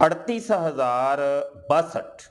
38,062।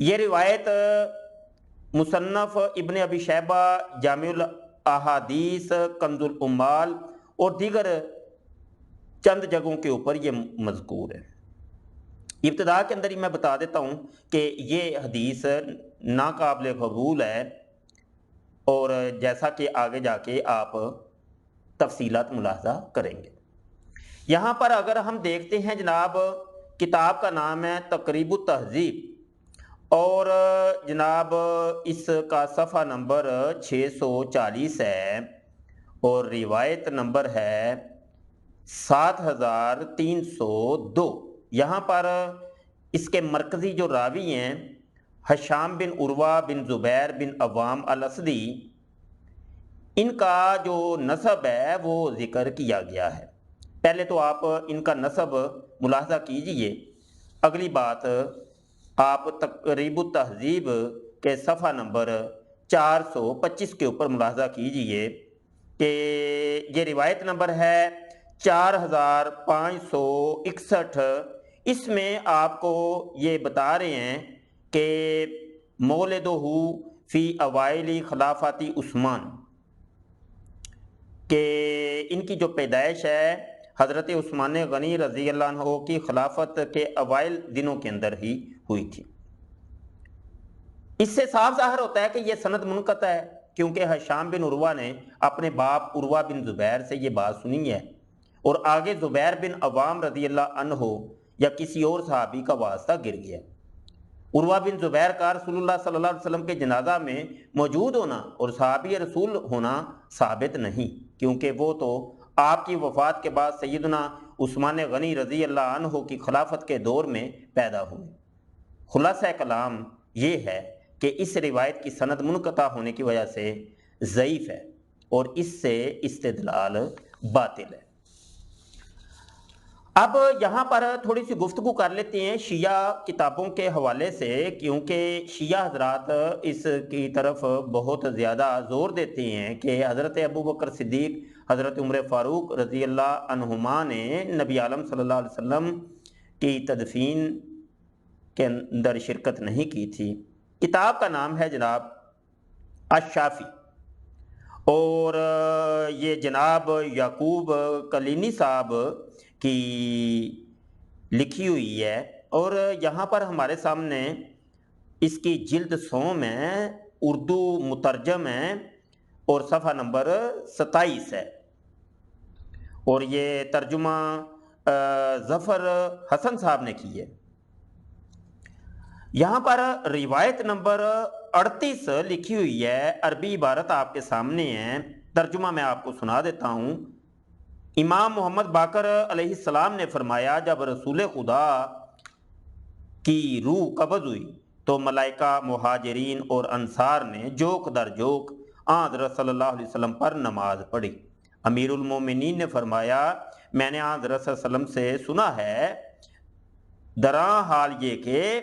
یہ روایت مصنف ابن ابی شیبہ، جامع الاحادیث، کنز الامال اور دیگر چند جگہوں کے اوپر یہ مذکور ہے۔ ابتدا کے اندر ہی میں بتا دیتا ہوں کہ یہ حدیث ناقابل قبول ہے، اور جیسا کہ آگے جا کے آپ تفصیلات ملاحظہ کریں گے۔ یہاں پر اگر ہم دیکھتے ہیں جناب، کتاب کا نام ہے تقریب التہذیب، اور جناب اس کا صفحہ نمبر 640 ہے، اور روایت نمبر ہے 7302۔ یہاں پر اس کے مرکزی جو راوی ہیں ہشام بن عروہ بن زبیر بن عوام الاسدی، ان کا جو نسب ہے وہ ذکر کیا گیا ہے۔ پہلے تو آپ ان کا نسب ملاحظہ کیجئے، اگلی بات آپ تقریب التہذیب کے صفحہ نمبر 425 کے اوپر ملاحظہ کیجئے کہ یہ روایت نمبر ہے 4561۔ اس میں آپ کو یہ بتا رہے ہیں کہ مولدہ فی اوائل خلافت عثمان، کہ ان کی جو پیدائش ہے حضرت عثمان غنی رضی اللہ عنہ کی خلافت کے اوائل دنوں کے اندر ہی ہوئی تھی۔ اس سے صاف ظاہر ہوتا ہے کہ یہ سند منقطع ہے، کیونکہ ہشام بن عروہ نے اپنے باپ عروہ بن زبیر سے یہ بات سنی ہے، اور آگے زبیر بن عوام رضی اللہ عنہ یا کسی اور صحابی کا واسطہ گر گیا۔ عروہ بن زبیر کا رسول اللہ صلی اللہ علیہ وسلم کے جنازہ میں موجود ہونا اور صحابی رسول ہونا ثابت نہیں، کیونکہ وہ تو آپ کی وفات کے بعد سیدنا عثمان غنی رضی اللہ عنہ کی خلافت کے دور میں پیدا ہوئے۔ خلاصہ کلام یہ ہے کہ اس روایت کی سند منقطع ہونے کی وجہ سے ضعیف ہے، اور اس سے استدلال باطل ہے۔ اب یہاں پر تھوڑی سی گفتگو کر لیتے ہیں شیعہ کتابوں کے حوالے سے، کیونکہ شیعہ حضرات اس کی طرف بہت زیادہ زور دیتے ہیں کہ حضرت ابوبکر صدیق، حضرت عمر فاروق رضی اللہ عنہما نے نبی عالم صلی اللہ علیہ وسلم کی تدفین کے اندر شرکت نہیں کی تھی۔ کتاب کا نام ہے جناب الشافی، اور یہ جناب یعقوب کلینی صاحب کی لکھی ہوئی ہے، اور یہاں پر ہمارے سامنے اس کی جلد 100 میں اردو مترجم ہے، اور صفحہ نمبر 27 ہے، اور یہ ترجمہ ظفر حسن صاحب نے کی ہے۔ یہاں پر روایت نمبر 38 لکھی ہوئی ہے، عربی عبارت آپ کے سامنے ہے، ترجمہ میں آپ کو سنا دیتا ہوں۔ امام محمد باقر علیہ السلام نے فرمایا، جب رسول خدا کی روح قبض ہوئی تو ملائکہ مہاجرین اور انصار نے جوک در جوک حضرت صلی اللہ علیہ وسلم پر نماز پڑھی۔ امیر المومنین نے فرمایا، میں نے حضرت صلی اللہ علیہ وسلم سے سنا ہے، دراں حال یہ کہ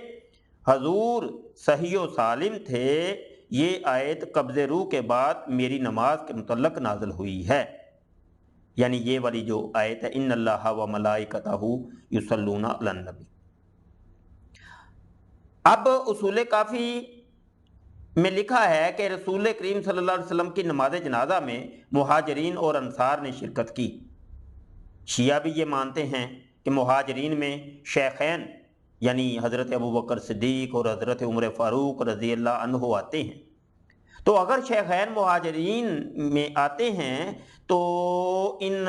حضور صحیح و سالم تھے، یہ آیت قبض روح کے بعد میری نماز کے متعلق نازل ہوئی ہے، یعنی یہ والی جو آیت ہے، ان اللہ و ملائکتہ یصلون علی النبی۔ اب اصول کافی میں لکھا ہے کہ رسول کریم صلی اللہ علیہ وسلم کی نماز جنازہ میں مہاجرین اور انصار نے شرکت کی۔ شیعہ بھی یہ مانتے ہیں کہ مہاجرین میں شیخین یعنی حضرت ابوبکر صدیق اور حضرت عمر فاروق رضی اللہ عنہ آتے ہیں۔ تو اگر شیخین مہاجرین میں آتے ہیں تو ان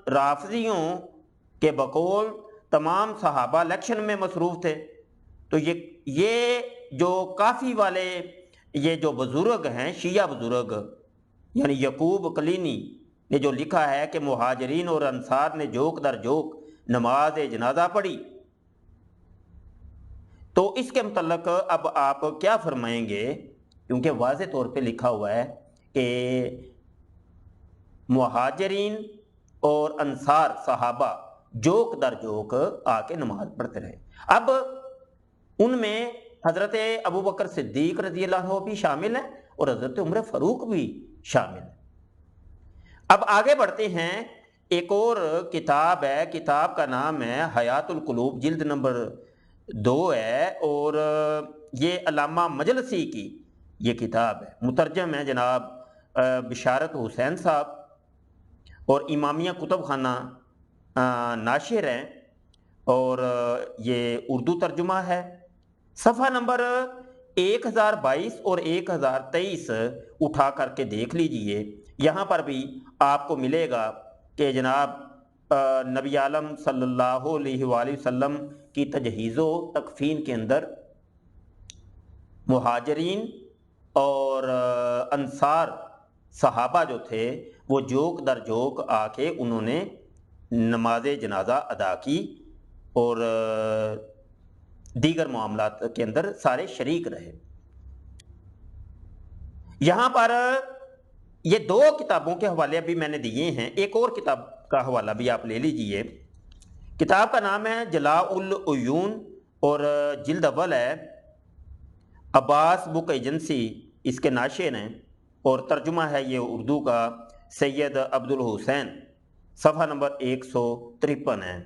رافضیوں کے بقول تمام صحابہ الیکشن میں مصروف تھے، تو یہ جو کافی والے یہ جو بزرگ ہیں شیعہ بزرگ، یعنی یعقوب کلینی نے جو لکھا ہے کہ مہاجرین اور انصار نے جوک در جوک نماز جنازہ پڑھی، تو اس کے متعلق اب آپ کیا فرمائیں گے؟ کیونکہ واضح طور پہ لکھا ہوا ہے کہ مہاجرین اور انصار صحابہ جوک در جوک آ کے نماز پڑھتے رہے۔ اب ان میں حضرت ابوبکر صدیق رضی اللہ عنہ بھی شامل ہیں اور حضرت عمر فاروق بھی شامل ہیں۔ اب آگے بڑھتے ہیں، ایک اور کتاب ہے، کتاب کا نام ہے حیات القلوب، جلد نمبر 2 ہے اور یہ علامہ مجلسی کی یہ کتاب ہے، مترجم ہے جناب بشارت حسین صاحب اور امامیہ کتب خانہ ناشر ہیں، اور یہ اردو ترجمہ ہے۔ صفحہ نمبر 1022 اور 1023 اٹھا کر کے دیکھ لیجئے، یہاں پر بھی آپ کو ملے گا کہ جناب نبی عالم صلی اللہ علیہ وآلہ وسلم کی تجہیز و تکفین کے اندر مہاجرین اور انصار صحابہ جو تھے وہ جوک در جوک آ کے انہوں نے نماز جنازہ ادا کی اور دیگر معاملات کے اندر سارے شریک رہے۔ یہاں پر یہ 2 کتابوں کے حوالے ابھی میں نے دیے ہیں، ایک اور کتاب کا حوالہ بھی آپ لے لیجئے۔ کتاب کا نام ہے جلاء العیون اور جلد اول ہے، عباس بک ایجنسی اس کے ناشر ہیں، اور ترجمہ ہے یہ اردو کا سید عبد الحسین، صفحہ نمبر 153 ہے۔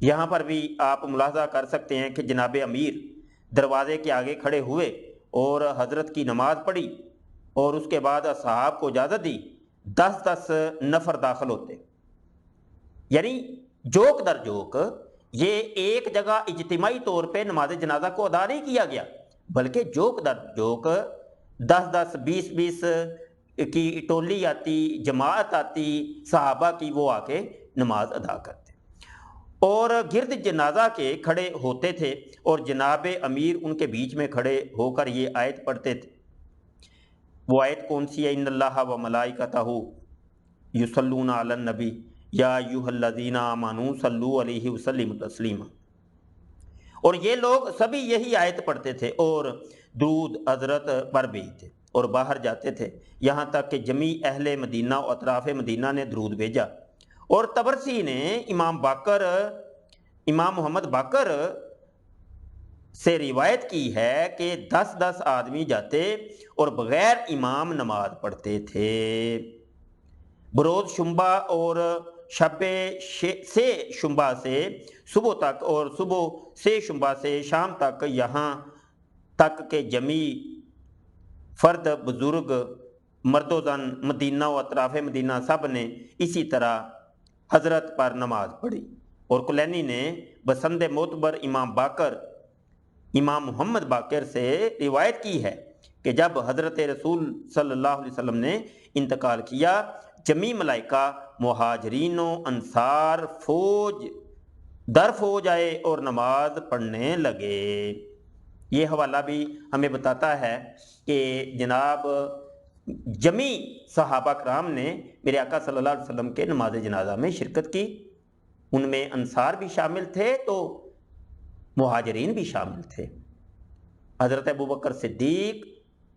یہاں پر بھی آپ ملاحظہ کر سکتے ہیں کہ جناب امیر دروازے کے آگے کھڑے ہوئے اور حضرت کی نماز پڑھی اور اس کے بعد اصحاب کو اجازت دی، 10 نفر داخل ہوتے، یعنی جوک در جوک یہ ایک جگہ اجتماعی طور پہ نماز جنازہ کو ادا نہیں کیا گیا، بلکہ جوک در جوک 10 20 کی ٹولی آتی، جماعت آتی صحابہ کی، وہ آ کے نماز ادا کرتے اور گرد جنازہ کے کھڑے ہوتے تھے، اور جناب امیر ان کے بیچ میں کھڑے ہو کر یہ آیت پڑھتے تھے۔ وہ آیت کون سی ہے؟ ان اللہ و ملائکتہ یصلون علی النبی یا ایھا الذین آمنوا صلوا علیہ وسلموا تسلیما، اور یہ لوگ سبھی یہی آیت پڑھتے تھے اور درود حضرت پر بھیجتے اور باہر جاتے تھے، یہاں تک کہ جمیع اہل مدینہ و اطراف مدینہ نے درود بھیجا۔ اور طبرسی نے امام محمد باقر سے روایت کی ہے کہ 10 آدمی جاتے اور بغیر امام نماز پڑھتے تھے، بروز شنبہ اور شب سے شنبہ سے صبح تک اور صبح سے شنبہ سے شام تک، یہاں تک کہ جمیع فرد بزرگ مرد و زن مدینہ و اطراف مدینہ سب نے اسی طرح حضرت پر نماز پڑھی۔ اور کلینی نے بسند معتبر امام باقر امام محمد باقر سے روایت کی ہے کہ جب حضرت رسول صلی اللہ علیہ وسلم نے انتقال کیا، جمیع ملائکہ مہاجرین و انصار فوج در فوج آئے اور نماز پڑھنے لگے۔ یہ حوالہ بھی ہمیں بتاتا ہے کہ جناب جمیع صحابہ کرام نے میرے آقا صلی اللہ علیہ وسلم کے نماز جنازہ میں شرکت کی، ان میں انصار بھی شامل تھے تو مہاجرین بھی شامل تھے۔ حضرت ابوبکر صدیق،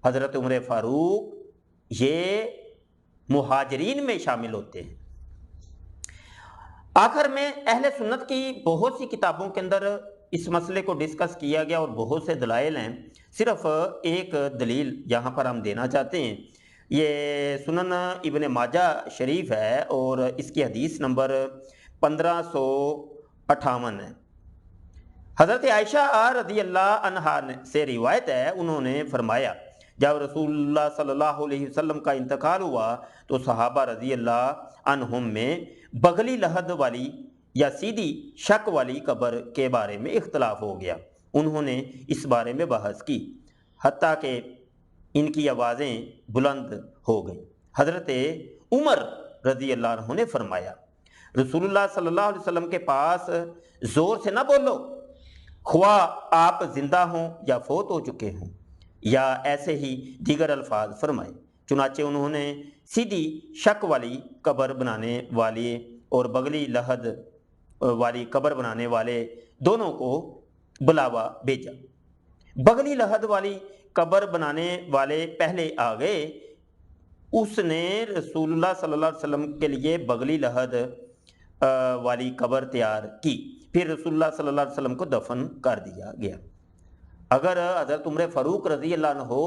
حضرت عمر فاروق یہ مہاجرین میں شامل ہوتے ہیں۔ آخر میں اہل سنت کی بہت سی کتابوں کے اندر اس مسئلے کو ڈسکس کیا گیا اور بہت سے دلائل ہیں، صرف ایک دلیل یہاں پر ہم دینا چاہتے ہیں۔ یہ سنن ابن ماجہ شریف ہے اور اس کی حدیث نمبر 1558 ہے۔ حضرت عائشہ رضی اللہ عنہا سے روایت ہے، انہوں نے فرمایا جب رسول اللہ صلی اللہ علیہ وسلم کا انتقال ہوا تو صحابہ رضی اللہ عنہم میں بغلی لحد والی یا سیدھی شک والی قبر کے بارے میں اختلاف ہو گیا۔ انہوں نے اس بارے میں بحث کی حتیٰ کہ ان کی آوازیں بلند ہو گئیں۔ حضرت عمر رضی اللہ عنہ نے فرمایا رسول اللہ صلی اللہ علیہ وسلم کے پاس زور سے نہ بولو، خواہ آپ زندہ ہوں یا فوت ہو چکے ہوں، یا ایسے ہی دیگر الفاظ فرمائے۔ چنانچہ انہوں نے سیدھی شک والی قبر بنانے والے اور بغلی لحد والی قبر بنانے والے دونوں کو بلاوا بھیجا۔ بغلی لحد والی قبر بنانے والے پہلے آ گئے، اس نے رسول اللہ صلی اللہ علیہ وسلم کے لیے بغلی لحد والی قبر تیار کی، پھر رسول اللہ صلی اللہ علیہ وسلم کو دفن کر دیا گیا۔ اگر حضرت عمر فاروق رضی اللہ عنہ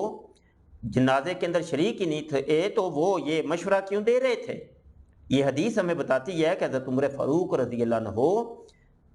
جنازے کے اندر شریک ہی نہیں تھے تو وہ یہ مشورہ کیوں دے رہے تھے؟ یہ حدیث ہمیں بتاتی ہے کہ حضرت عمر فاروق رضی اللہ عنہ